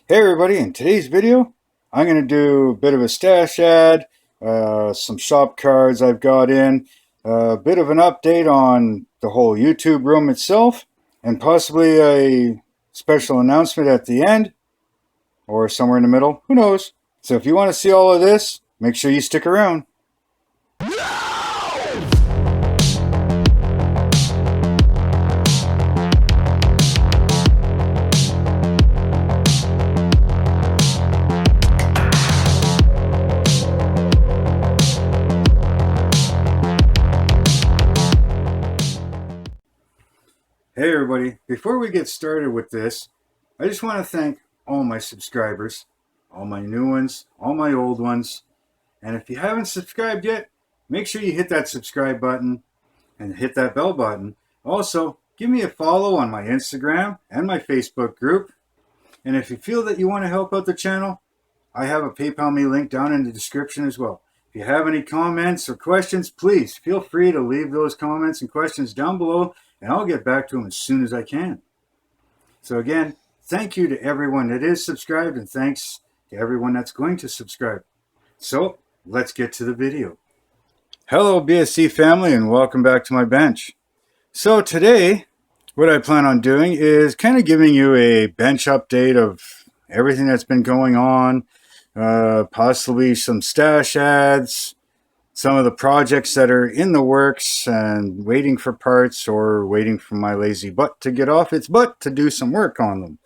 Hey everybody, in today's video I'm going to do a bit of a stash ad, some shop cards I've got in, a bit of an update on the whole YouTube room itself, and possibly a special announcement at the end, or somewhere in the middle, who knows. So if you want to see all of this, make sure you stick around. Hey everybody, before we get started with this, I just want to thank all my subscribers, all my new ones, all my old ones, and if you haven't subscribed yet, make sure you hit that subscribe button and hit that bell button. Also, give me a follow on my Instagram and my Facebook group, and if you feel that you want to help out the channel, I have a PayPal me link down in the description as well. If you have any comments or questions, please feel free to leave those comments and questions down below, and I'll get back to them as soon as I can. So again, thank you to everyone that is subscribed, and thanks to everyone that's going to subscribe. So let's get to the video. Hello BSC family, and welcome back to my bench. So today, what I plan on doing is kind of giving you a bench update of everything that's been going on, possibly some stash ads, some of the projects that are in the works and waiting for parts, or waiting for my lazy butt to get off its butt to do some work on them.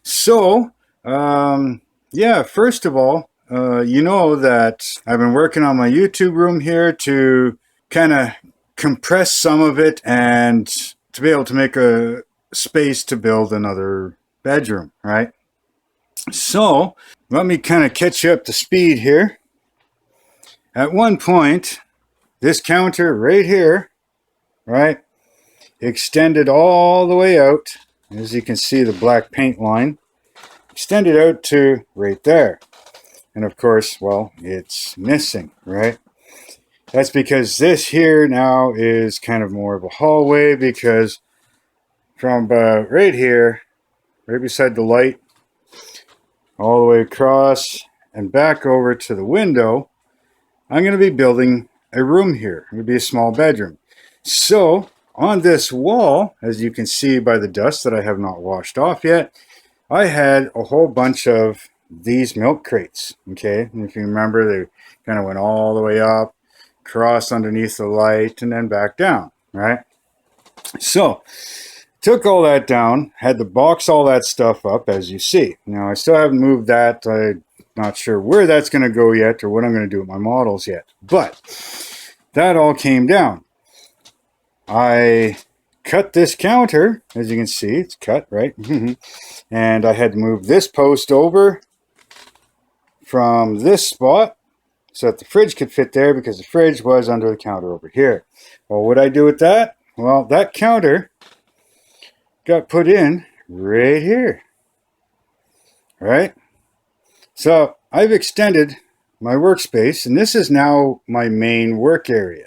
So, yeah, first of all, you know that I've been working on my YouTube room here to kind of compress some of it and to be able to make a space to build another bedroom, right? So, let me kind of catch you up to speed here. At one point, this counter right here, right, extended all the way out. As you can see, the black paint line extended out to right there. And of course, well, it's missing, right? That's because this here now is kind of more of a hallway, because from about right here, right beside the light, all the way across and back over to the window, I'm going to be building a room here. It would be a small bedroom. So on this wall, as you can see by the dust that I have not washed off yet, I had a whole bunch of these milk crates. Okay, and if you remember, they kind of went all the way up, crossed underneath the light, and then back down, right? So took all that down, had to box all that stuff up, as you see. Now I still haven't moved that. I'm not sure where that's going to go yet, or what I'm going to do with my models yet, but that all came down. I cut this counter, as you can see, it's cut, right? And I had to move this post over from this spot so that the fridge could fit there, because the fridge was under the counter over here. Well, what did I do with that? Well, that counter got put in right here, right? So I've extended my workspace, and this is now my main work area.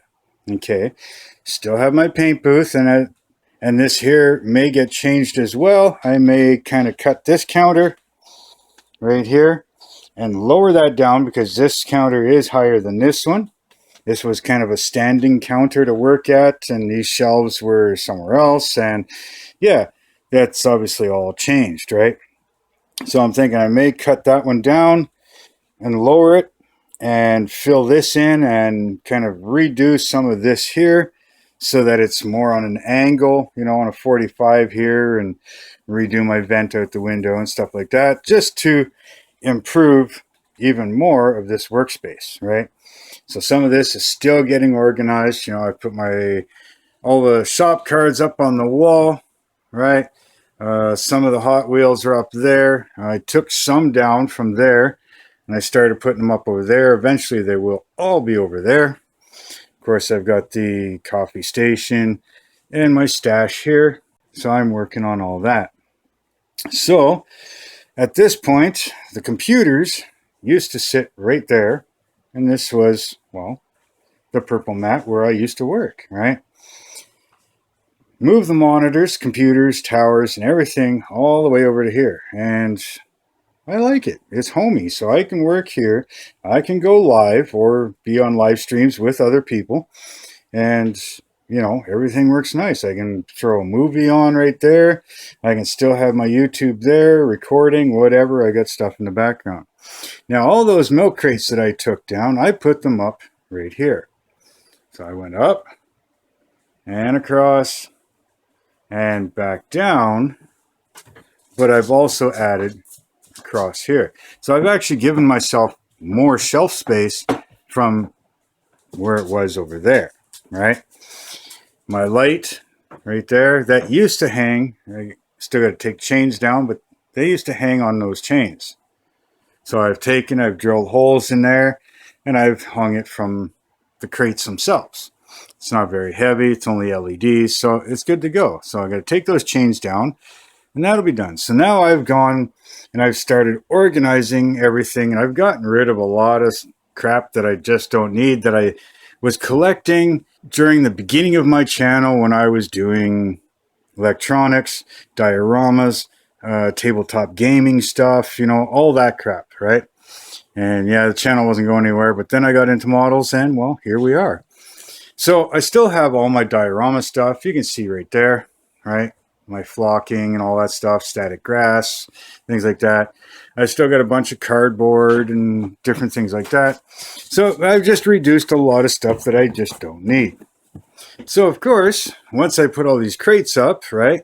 Okay, still have my paint booth, and this here may get changed as well. I may kind of cut this counter right here and lower that down, because this counter is higher than this one. This was kind of a standing counter to work at, and these shelves were somewhere else, and yeah, that's obviously all changed, right? So I'm thinking I may cut that one down and lower it and fill this in and kind of redo some of this here so that it's more on an angle, you know, on a 45 here, and redo my vent out the window and stuff like that, just to improve even more of this workspace, right? So some of this is still getting organized. You know, I put all the shop cards up on the wall, right? Some of the Hot Wheels are up there. I took some down from there, and I started putting them up over there. Eventually they will all be over there. Of course, I've got the coffee station and my stash here, so I'm working on all that. So at this point, the computers used to sit right there, and this was, well, the purple mat where I used to work, right? Move the monitors, computers, towers, and everything all the way over to here. And I like it. It's homey, so I can work here. I can go live or be on live streams with other people, and everything works nice. I can throw a movie on right there. I can still have my YouTube there, recording, whatever. I got stuff in the background. Now, all those milk crates that I took down, I put them up right here. So I went up and across and back down, but I've also added across here. So I've actually given myself more shelf space from where it was over there, right? My light right there, that used to hang, I still got to take chains down, but they used to hang on those chains. So I've drilled holes in there, and I've hung it from the crates themselves. It's not very heavy, it's only LEDs, so it's good to go. So I got to take those chains down, and that'll be done. So now I've gone and I've started organizing everything, and I've gotten rid of a lot of crap that I just don't need, that I was collecting during the beginning of my channel when I was doing electronics, dioramas, tabletop gaming stuff, all that crap, right? And yeah, the channel wasn't going anywhere, but then I got into models, and well, here we are. So I still have all my diorama stuff. You can see right there, right? My flocking and all that stuff, static grass, things like that. I still got a bunch of cardboard and different things like that. So I've just reduced a lot of stuff that I just don't need. So of course, once I put all these crates up, right,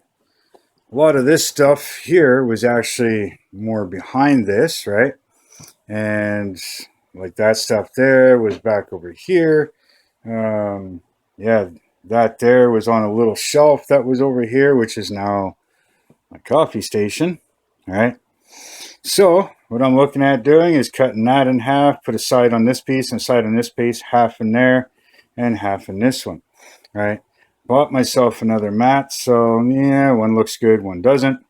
a lot of this stuff here was actually more behind this, right? And like that stuff there was back over here. Yeah, that there was on a little shelf that was over here, which is now my coffee station. All right. So what I'm looking at doing is cutting that in half, put a side on this piece and a side on this piece, half in there and half in this one. All right. Bought myself another mat. So yeah, one looks good, one doesn't.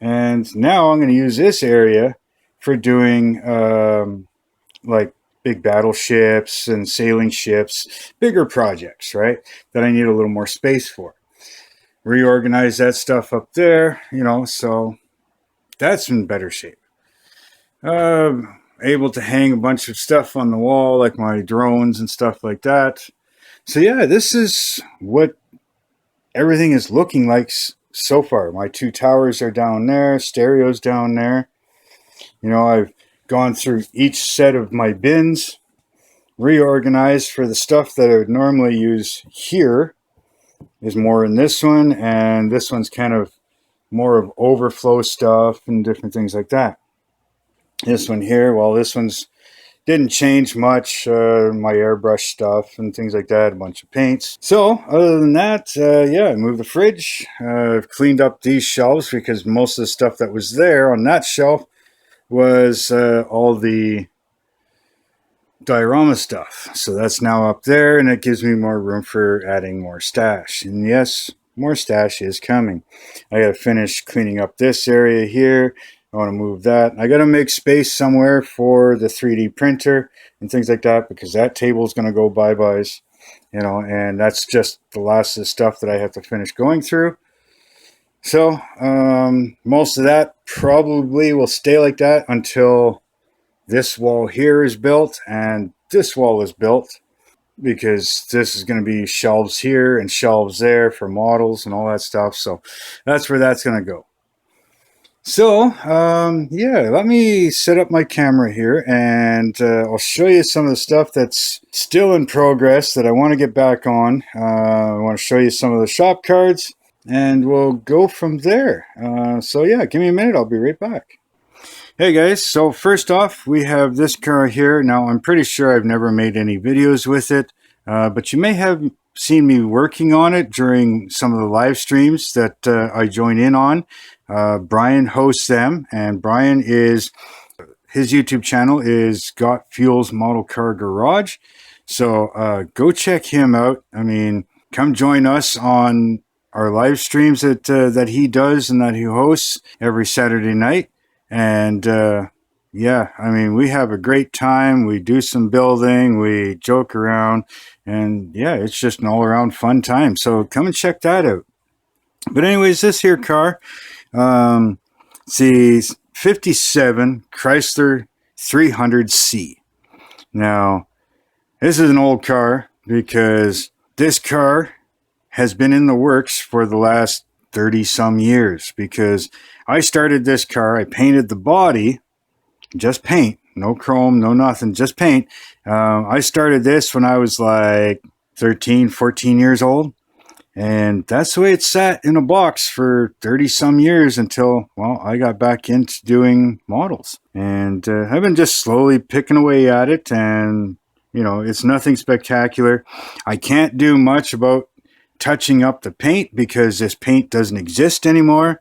And now I'm going to use this area for doing like big battleships and sailing ships, bigger projects, right? That I need a little more space for. Reorganize that stuff up there, so that's in better shape. Able to hang a bunch of stuff on the wall, like my drones and stuff like that. So yeah, this is what everything is looking like so far. My two towers are down there, stereo's down there. I've gone through each set of my bins, reorganized for the stuff that I would normally use here is more in this one, and this one's kind of more of overflow stuff and different things like that. This one here, well, this one's didn't change much, my airbrush stuff and things like that, a bunch of paints. So other than that, yeah, I moved the fridge. I've cleaned up these shelves because most of the stuff that was there on that shelf was all the diorama stuff. So that's now up there, and it gives me more room for adding more stash. And yes, more stash is coming. I got to finish cleaning up this area here. I want to move that. I got to make space somewhere for the 3D printer and things like that, because that table is going to go bye-byes, and that's just the last of the stuff that I have to finish going through. So most of that probably will stay like that until this wall here is built and this wall is built, because this is going to be shelves here and shelves there for models and all that stuff. So that's where that's going to go. So yeah, let me set up my camera here, and I'll show you some of the stuff that's still in progress that I want to get back on. I want to show you some of the shop cards, and we'll go from there. So yeah, give me a minute. I'll be right back. Hey guys, so first off, we have this car here. Now, I'm pretty sure I've never made any videos with it, but you may have seen me working on it during some of the live streams that I join in on. Brian hosts them, and Brian his YouTube channel is Got Fuels Model Car Garage. So go check him out. I mean, come join us on our live streams that he does and that he hosts every Saturday night. And yeah, I mean, we have a great time. We do some building, we joke around, and yeah, it's just an all-around fun time. So come and check that out. But anyways, this here car, see, 57 Chrysler 300C. Now, this is an old car because this car has been in the works for the last 30 some years, because I started this car, I painted the body, just paint, no chrome, no nothing, just paint. I started this when I was like 13, 14 years old. And that's the way it sat in a box for 30 some years until, well, I got back into doing models. And I've been just slowly picking away at it. And, you know, it's nothing spectacular. I can't do much about touching up the paint because this paint doesn't exist anymore.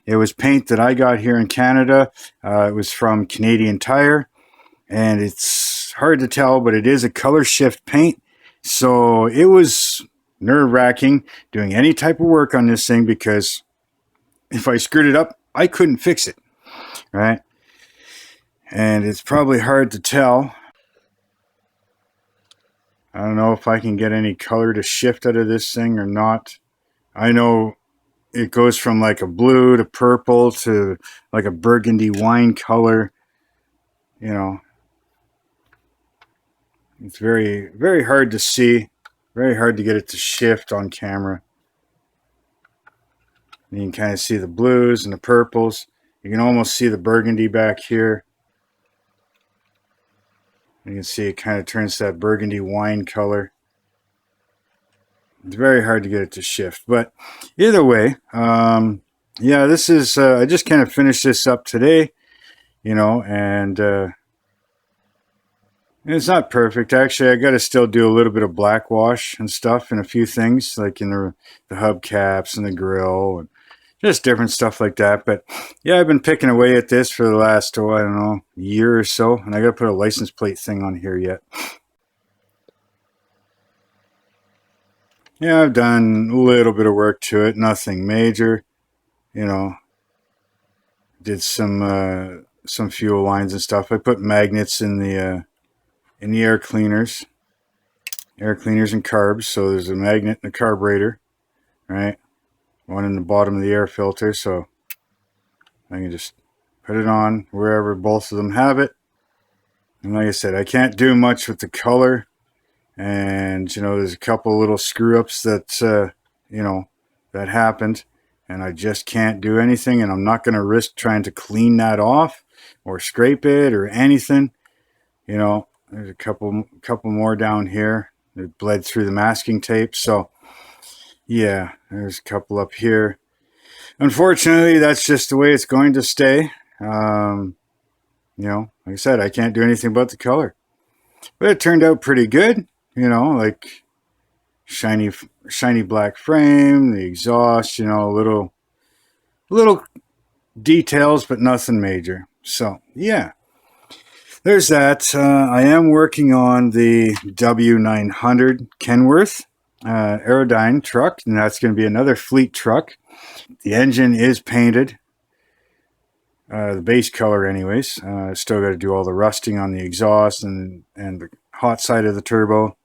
It was paint that I got here in Canada. It was from Canadian Tire. And it's hard to tell, but it is a color shift paint. So it was nerve-wracking doing any type of work on this thing, because if I screwed it up, I couldn't fix it, right? And it's probably hard to tell. I don't know if I can get any color to shift out of this thing or not. I know it goes from like a blue to purple to like a burgundy wine color. You know, it's very, very hard to see. Very hard to get it to shift on camera. And you can kind of see the blues and the purples. You can almost see the burgundy back here. You can see it kind of turns to that burgundy wine color. It's very hard to get it to shift. But either way, yeah, this is, I just kind of finished this up today, you know, and it's not perfect. Actually, I got to still do a little bit of black wash and stuff in a few things, like in the hubcaps and the grill and just different stuff like that. But yeah, I've been picking away at this for the last, I don't know, year or so. And I got to put a license plate thing on here yet. Yeah, I've done a little bit of work to it. Nothing major, you know. Did some fuel lines and stuff. I put magnets in the air cleaners and carbs. So there's a magnet and a carburetor, right? One in the bottom of the air filter. So I can just put it on wherever both of them have it. And like I said, I can't do much with the color. And, you know, there's a couple little screw ups that, you know, that happened. And I just can't do anything. And I'm not going to risk trying to clean that off or scrape it or anything, you know. There's a couple more down here that bled through the masking tape. So yeah, there's a couple up here. Unfortunately, that's just the way it's going to stay. You know, like I said, I can't do anything about the color. But it turned out pretty good. You know, like shiny black frame, the exhaust, you know, little details, but nothing major. So yeah. There's that. I am working on the W900 Kenworth Aerodyne truck, and that's going to be another fleet truck. The engine is painted, the base color anyways. Still got to do all the rusting on the exhaust and the hot side of the turbo,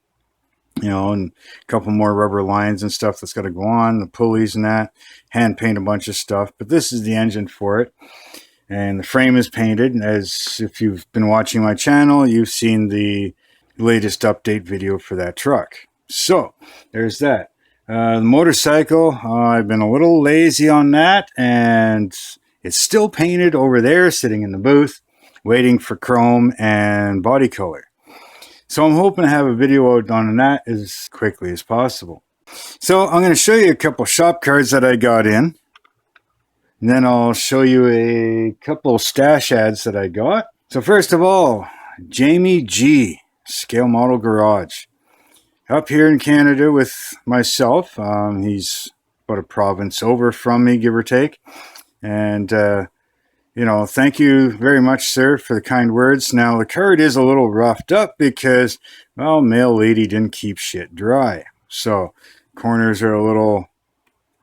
you know, and a couple more rubber lines and stuff that's got to go on, the pulleys and that, hand paint a bunch of stuff. But this is the engine for it. And the frame is painted. As if you've been watching my channel, you've seen the latest update video for that truck. So there's that. The motorcycle, I've been a little lazy on that, and it's still painted over there, sitting in the booth, waiting for chrome and body color. So I'm hoping to have a video out on that as quickly as possible. So I'm going to show you a couple shop cards that I got in. And then I'll show you a couple stash ads that I got. So first of all, Jamie G, Scale Model Garage. Up here in Canada with myself. He's about a province over from me, give or take. And, you know, thank you very much, sir, for the kind words. Now, the card is a little roughed up because, well, mail lady didn't keep shit dry. So, corners are a little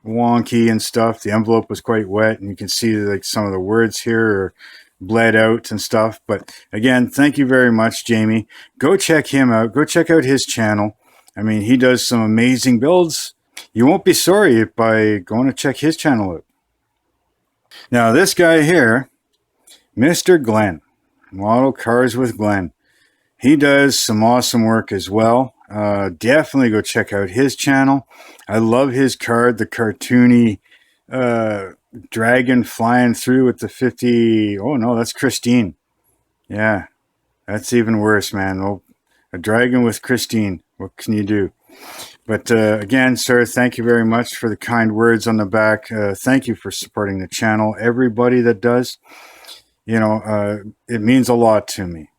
wonky and stuff. The envelope was quite wet, and you can see like some of the words here are bled out and stuff. But again, thank you very much, Jamie. Go check him out. Go check out his channel. I mean, he does some amazing builds. You won't be sorry by going to check his channel out. Now, this guy here Mr. Glen. Model Cars with Glen. He does some awesome work as well. Definitely go check out his channel. I love his card, the cartoony dragon flying through with the 50. Oh no, that's Christine. Yeah, that's even worse, man. Oh, a dragon with Christine. What can you do? But again, sir, thank you very much for the kind words on the back. Thank you for supporting the channel. Everybody that does, it means a lot to me.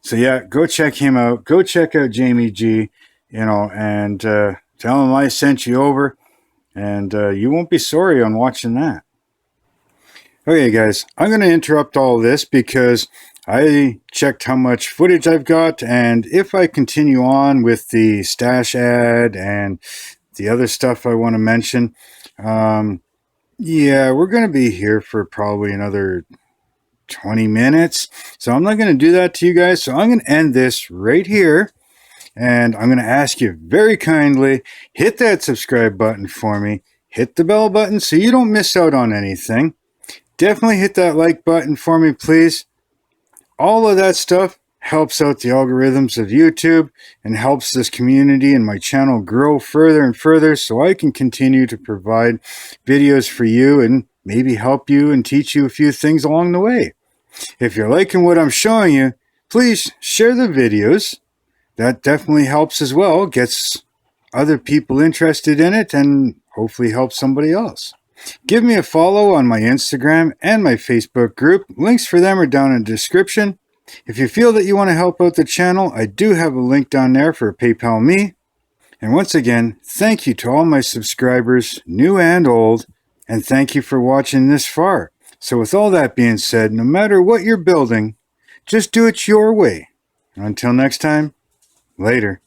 So yeah, go check him out. Go check out Jamie G, and tell him I sent you over, and you won't be sorry on watching that. Okay, guys, I'm going to interrupt all this because I checked how much footage I've got, and if I continue on with the stash ad and the other stuff I want to mention, yeah, we're going to be here for probably another 20 minutes. So I'm not going to do that to you guys. So I'm going to end this right here. And I'm going to ask you very kindly, hit that subscribe button for me. Hit the bell button so you don't miss out on anything. Definitely hit that like button for me, please. All of that stuff helps out the algorithms of YouTube and helps this community and my channel grow further and further so I can continue to provide videos for you and maybe help you and teach you a few things along the way. If you're liking what I'm showing you, please share the videos. That definitely helps as well, gets other people interested in it and hopefully helps somebody else. Give me a follow on my Instagram and my Facebook group. Links for them are down in the description. If you feel that you want to help out the channel, I do have a link down there for PayPal me. And once again, thank you to all my subscribers, new and old, and thank you for watching this far. So with all that being said, no matter what you're building, just do it your way. Until next time, later.